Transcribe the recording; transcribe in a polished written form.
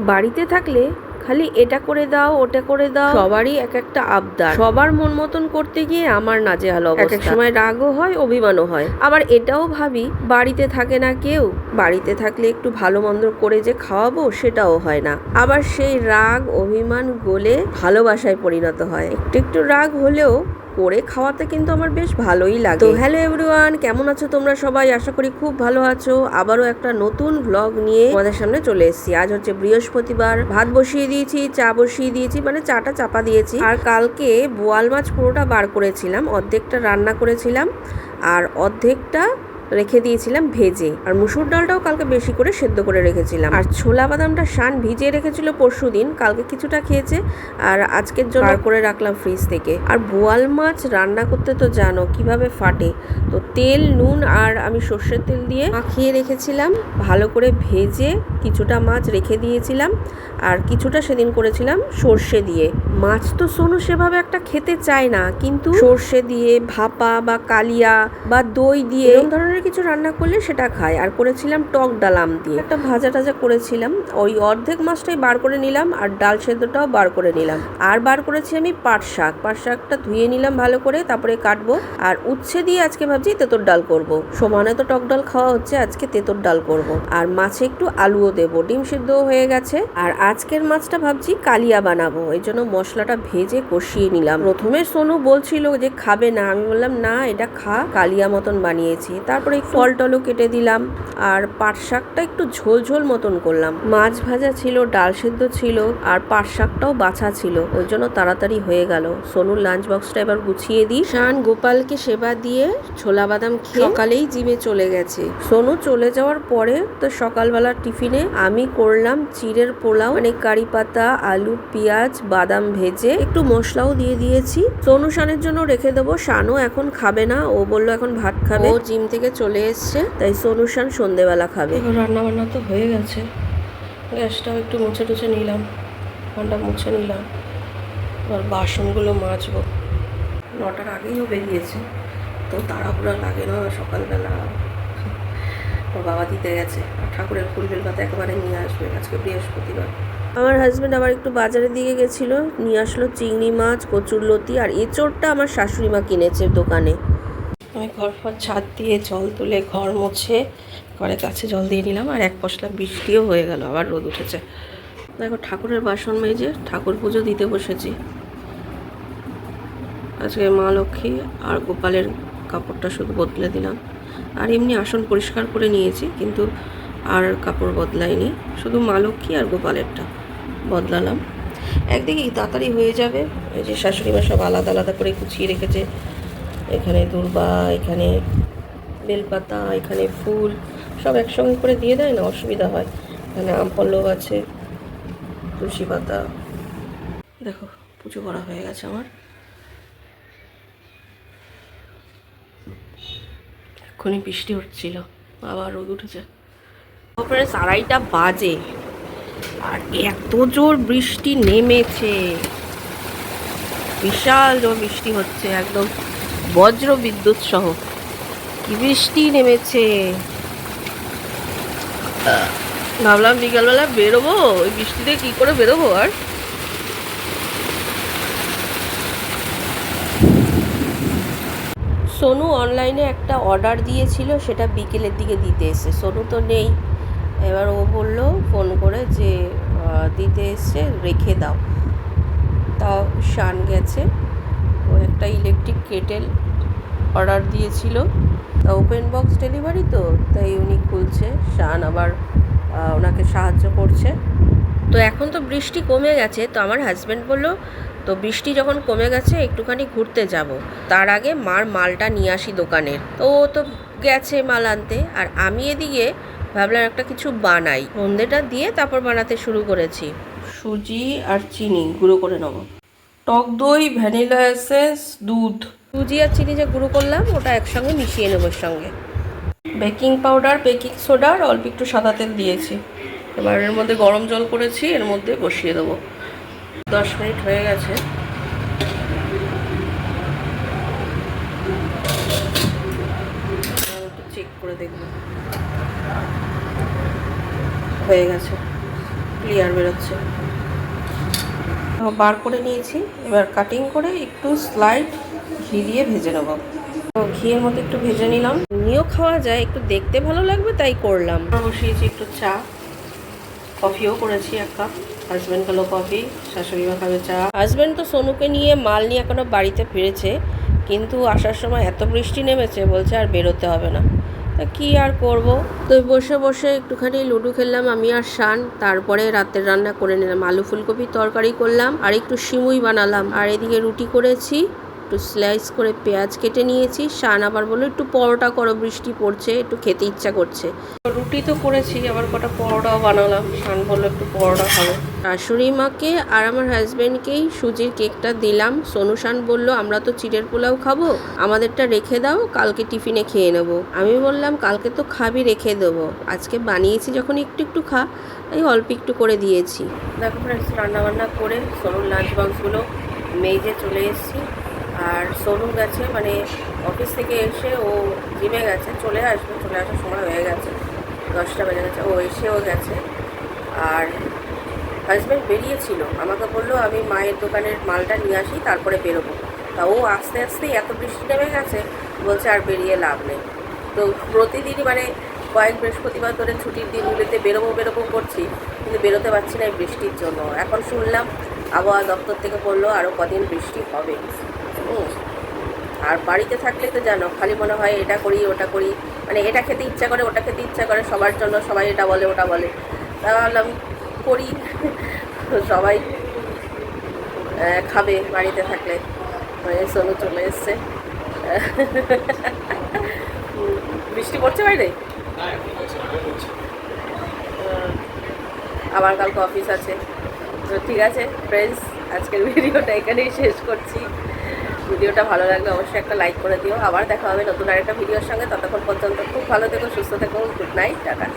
বাড়িতে থাকলে খালি এটা করে দাও ওটা করে দাও, সবারই এক একটা আবদার। সবার মন মতন করতে গিয়ে আমার নাজেহাল অবস্থা। এক সময় রাগও হয়, অভিমানও হয়। আবার এটাও ভাবি বাড়িতে থাকে না কেউ, বাড়িতে থাকলে একটু ভালো মন্দ করে যে খাওয়াবো সেটাও হয় না। আবার সেই রাগ অভিমান গলে ভালোবাসায় পরিণত হয়। একটু একটু রাগ হলেও করে খাওয়াতে কিন্তু আমার বেশ ভালোই লাগে। তো হ্যালো এভরিওয়ান, কেমন আছো তোমরা সবাই? আশা করি খুব ভালো আছো। আবারও একটা নতুন ব্লগ নিয়ে তোমাদের সামনে চলে এসেছি। আজ হচ্ছে বৃহস্পতিবার। ভাত বসিয়ে দিয়েছি, চা বসিয়ে দিয়েছি, মানে চাটা চাপা দিয়েছি। আর কালকে বোয়াল মাছ পুরোটা বার করেছিলাম, অর্ধেকটা রান্না করেছিলাম আর অর্ধেকটা রেখে দিয়েছিলাম ভেজে। আর মুসুর ডালটাও কালকে বেশি করে সেদ্ধ করে রেখেছিলাম। আর ছোলা বাদামটা শান ভিজিয়ে রেখেছিল পরশুদিন, কালকে কিছুটা খেয়েছে আর আজকের জন্য বার করে রাখলাম ফ্রিজ থেকে। আর বোয়াল মাছ রান্না করতে তো জানো কিভাবে ফাটে, তো তেল নুন আর আমি সর্ষের তেল দিয়ে মাখিয়ে রেখেছিলাম। ভালো করে ভেজে কিছুটা মাছ রেখে দিয়েছিলাম আর কিছুটা সেদিন করেছিলাম সর্ষে দিয়ে। মাছ তো সোনু সেভাবে একটা খেতে চায় না, কিন্তু সর্ষে দিয়ে ভাপা বা কালিয়া বা দই দিয়ে এরকম ধরনের কিছু রান্না করলে সেটা খায়। আর করেছিলাম টক ডাল আম দিয়ে, একটা ভাজা টাজা করেছিলাম। ওই অর্ধেক মাছটাই বার করে নিলাম আর ডাল সেদ্ধটাও বার করে নিলাম। আর বার করেছি আমি পাট শাক। পাট শাকটা ধুয়ে নিলাম ভালো করে, তারপরে কাটবো। আর উচ্ছে দিয়ে আজকে ভাবছি তেঁতোর ডাল করব। সমানে তো টক ডাল খাওয়া হচ্ছে, আজকে তেঁতোর ডাল করব। আর মাছে একটু আলুও দেবো, ডিম সিদ্ধও হয়ে গেছে। আর আজকের মাছটা ভাবছি কালিয়া বানাবো, এই জন্য মশলাটা ভেজে কষিয়ে নিলাম। প্রথমে সোনু বলছিল যে খাবে না, আমি বললাম না এটা খা, কালিয়া মতন বানিয়েছি। তারপরে ফল টলও কেটে দিলাম আর পাট শাকটা একটু ঝোল ঝোল মতন করলাম। মাছ ভাজা ছিল, ডাল সেদ্ধ ছিল আর পাট শাকটাও বাছা ছিল, ওই জন্য তাড়াতাড়ি হয়ে গেল। সোনুর লাঞ্চ বক্সটা এবার গুছিয়ে দিই। শান গোপালকে সেবা দিয়ে ছোলা বাদাম খেয়ে সকালেই জিমে চলে গেছে। সোনু চলে যাওয়ার পরে তো সকালবেলা টিফিনে আমি করলাম চিড়ের পোলাও, মানে কারি পাতা আলু পেঁয়াজ বাদাম ভেজে একটু মশলাও দিয়ে দিয়েছি। সোনু শানের জন্য রেখে দেবো, শানও এখন খাবে না, ও বললো এখন ভাত খাবে। ও জিম থেকে চলে এসছে, তাই সোনু শান সন্ধেবেলা খাবে। এবার রান্না বান্না তো হয়ে গেছে, গ্যাসটাও একটু মুছে টুছে নিলাম, ঠান্ডা মুছে নিলাম। এবার বাসনগুলো মাজবো। 9টার আগেইও বেরিয়েছে, তো তাড়াহুড়া লাগে না সকালবেলা। ওর বাবা দিতে গেছে আর ঠাকুরের ফুল বেলপাতা একেবারে নিয়ে আসবে, আজকে বৃহস্পতিবার। আমার হাজব্যান্ড আবার একটু বাজারের দিকে গেছিলো, নিয়ে আসলো চিংড়ি মাছ, কচুরলতি আর এঁচোড়টা আমার শাশুড়ি মা কিনেছে দোকানে। আমি ঘর ফর ছাদ দিয়ে জল তুলে ঘর মুছে ঘরের কাছে জল দিয়ে নিলাম। আর এক পশলা বৃষ্টিও হয়ে গেল, আবার রোদ উঠেছে। দেখো ঠাকুরের বাসন মেজে ঠাকুর পুজো দিতে বসেছি। আজকে মা লক্ষ্মী আর গোপালের কাপড়টা শুধু বদলে দিলাম। আর এমনি আসন পরিষ্কার করে নিয়েছি, কিন্তু আর কাপড় বদলাইনি, শুধু মা লক্ষ্মী আর গোপালেরটা বদলালাম। একদিকে তাড়াতাড়ি হয়ে যাবে। এই যে শাশুড়ি মা সব আলাদা আলাদা করে গুছিয়ে রেখেছে, এখানে দূর্বা, এখানে বেলপাতা, এখানে ফুল, সব একসঙ্গে করে দিয়ে দেয় না, অসুবিধা হয়। এখানে আম পল্লব আছে, তুলসী পাতা। দেখো পুজো করা হয়ে গেছে আমার। এক্ষুনি বৃষ্টি হচ্ছিল, আবার রোদ উঠেছে। প্রায় 2:30 বাজে আর এত জোর বৃষ্টি নেমেছে, বিশাল জোর বৃষ্টি হচ্ছে, একদম বজ্র বিদ্যুৎ সহ কি বৃষ্টি নেমেছে। ভাবলাম বিকালবেলা বেরোবো, ওই বৃষ্টিতে কি করে বেরোবো। আর সোনু অনলাইনে একটা অর্ডার দিয়েছিল, সেটা বিকেলের দিকে দিতে এসে। সোনু তো নেই, এবার ও বললো ফোন করে যে দিতে এসছে, রেখে দাও। তাও শান গেছে, ও একটা ইলেকট্রিক কেটেল অর্ডার দিয়েছিল, তা ওপেন বক্স ডেলিভারি তো, তাই উনি খুলছে, শান আবার ওনাকে সাহায্য করছে। তো এখন তো বৃষ্টি কমে গেছে, তো আমার হাজব্যান্ড বললো তো বৃষ্টি যখন কমে গেছে একটুখানি ঘুরতে যাব, তার আগে মার মালটা নিয়ে আসি দোকানের। তো ও তো গেছে মাল আনতে, আর আমি এদিকে ভাবলাম একটা কিছু বানাই, সন্ধ্যেটা দিয়ে তারপর বানাতে শুরু করেছি। সুজি আর চিনি গুঁড়ো করে নেবো, টক দই, ভ্যানিলা এসেন্স, দুধ, সুজি আর চিনি যে গুঁড়ো করলাম ওটা একসঙ্গে মিশিয়ে নেবো। এর সঙ্গে বেকিং পাউডার, বেকিং সোডা আর অল্প একটু সাদা তেল দিয়েছি। এবার এর মধ্যে গরম জল করেছি, এর মধ্যে বসিয়ে দেবো। 10 মিনিট হয়ে গেছে। চেক করে দেখব, হয়ে গেছে। ক্লিয়ার বেরোচ্ছে। বার করে নিয়েছি, এবার কাটিং করে একটু স্লাইড ঘি দিয়ে ভেজে নেব। ঘিয়ের মতো একটু ভেজে নিলাম, এমনিও খাওয়া যায়, একটু দেখতে ভালো লাগবে তাই করলাম। বসিয়েছি একটু চা, কফিও করেছি 1 কাপ। হাজব্যান্ড খেলো কফি, শাশুড়ি মা খাবে চা। হাজব্যান্ড তো সোনুকে নিয়ে মাল নিয়ে এখনো বাড়িতে ফিরেছে, কিন্তু আসার সময় এত বৃষ্টি নেমেছে, বলছে আর বেরোতে হবে না। তা কী আর করব, তো বসে বসে একটুখানি লুডো খেললাম আমি আর শান। তারপরে রাতের রান্না করে নিলাম, আলু ফুলকপির তরকারি করলাম আর একটু সিমুই বানালাম। আর এদিকে রুটি করেছি, একটু স্লাইস করে পেঁয়াজ কেটে নিয়েছি। শান আবার বললো একটু পরোটা করো, বৃষ্টি পড়ছে, একটু খেতে ইচ্ছা করছে। রুটি তো করেছি, আবার কটা পরোটাও বানালাম। শান বললো একটু পরোটা খাবো। শাশুড়ি মাকে আর আমার হাজব্যান্ডকেই সুজির কেকটা দিলাম। সোনু শান বললো আমরা তো চিড়ের পোলাও খাবো, আমাদেরটা রেখে দাও, কালকে টিফিনে খেয়ে নেবো। আমি বললাম কালকে তো খাবি, রেখে দেবো, আজকে বানিয়েছি যখন একটু একটু খা, তাই অল্প একটু করে দিয়েছি। দেখো ফ্রেন্ডস, রান্নাবান্না করে সোনুর লাঞ্চ বক্সগুলো মেজে চলে এসেছি। আর সোনু গেছে, মানে অফিস থেকে এসে ও জিমে গেছে, চলে আসবে, চলে আসার সময় হয়ে গেছে, 10টা বেজে গেছে, ও এসেও গেছে। আর হাজব্যান্ড বেরিয়েছিল, আমাকে বললো আমি মায়ের দোকানের মালটা নিয়ে আসি তারপরে বেরোবো। তা ও আস্তে আস্তেই এত বৃষ্টি নেমে গেছে, বলছে আর বেরিয়ে লাভ নেই। তো প্রতিদিনই মানে কয়েক বৃহস্পতিবার ধরে ছুটির দিনগুলিতে বেরোবো করছি, কিন্তু বেরোতে পারছি না এই বৃষ্টির জন্য। এখন শুনলাম আবহাওয়া দপ্তর থেকে বললো আরও কদিন বৃষ্টি হবে। আর বাড়িতে থাকলে তো জানো, খালি মনে হয় এটা করি ওটা করি, মানে এটা খেতে ইচ্ছা করে ওটা খেতে ইচ্ছা করে, সবার জন্য সবাই এটা বলে ওটা বলে। তা ভাবলাম করি, সবাই খাবে বাড়িতে থাকলে। সোনু চলে এসছে। বৃষ্টি পড়ছে বাইরে, আবার কালকে অফিস আছে। তো ঠিক আছে ফ্রেন্ডস, আজকের ভিডিওটা এখানেই শেষ করছি। ভিডিওটা ভালো লাগলে অবশ্যই একটা লাইক করে দিও। আবার দেখা হবে নতুন আরেকটা ভিডিওর সঙ্গে। ততক্ষণ পর্যন্ত খুব ভালো থেকো, সুস্থ থেকো। Good night, tata.